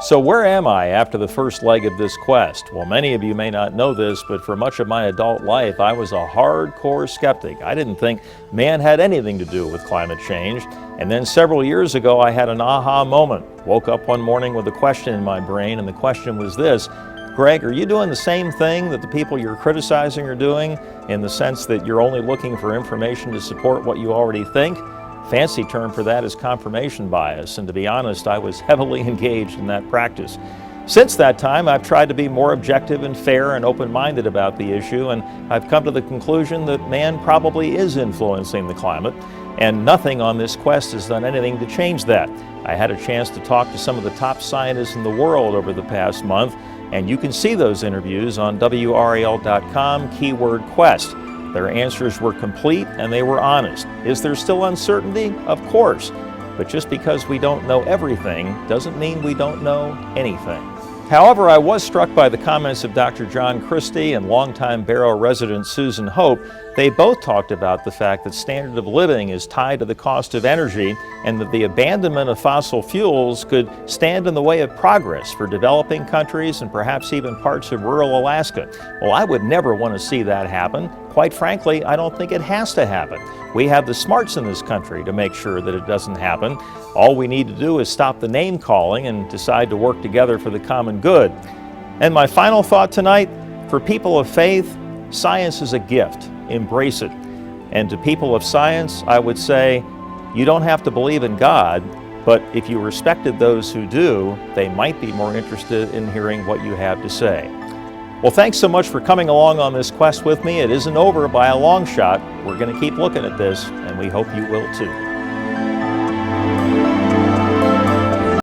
So where am I after the first leg of this quest? Well, many of you may not know this, but for much of my adult life, I was a hardcore skeptic. I didn't think man had anything to do with climate change. And then several years ago, I had an aha moment. Woke up one morning with a question in my brain, and the question was this: Greg, are you doing the same thing that the people you're criticizing are doing, in the sense that you're only looking for information to support what you already think? Fancy term for that is confirmation bias, and to be honest, I was heavily engaged in that practice. Since that time, I've tried to be more objective and fair and open-minded about the issue, and I've come to the conclusion that man probably is influencing the climate, and nothing on this quest has done anything to change that. I had a chance to talk to some of the top scientists in the world over the past month, and you can see those interviews on WRAL.com, keyword quest. Their answers were complete and they were honest. Is there still uncertainty? Of course. But just because we don't know everything doesn't mean we don't know anything. However, I was struck by the comments of Dr. John Christie and longtime Barrow resident Susan Hope. They both talked about the fact that standard of living is tied to the cost of energy, and that the abandonment of fossil fuels could stand in the way of progress for developing countries and perhaps even parts of rural Alaska. Well, I would never want to see that happen. Quite frankly, I don't think it has to happen. We have the smarts in this country to make sure that it doesn't happen. All we need to do is stop the name calling and decide to work together for the common good. And my final thought tonight: for people of faith, science is a gift. Embrace it. And to people of science, I would say, you don't have to believe in God, but if you respected those who do, they might be more interested in hearing what you have to say. Well, thanks so much for coming along on this quest with me. It isn't over by a long shot. We're going to keep looking at this, and we hope you will too.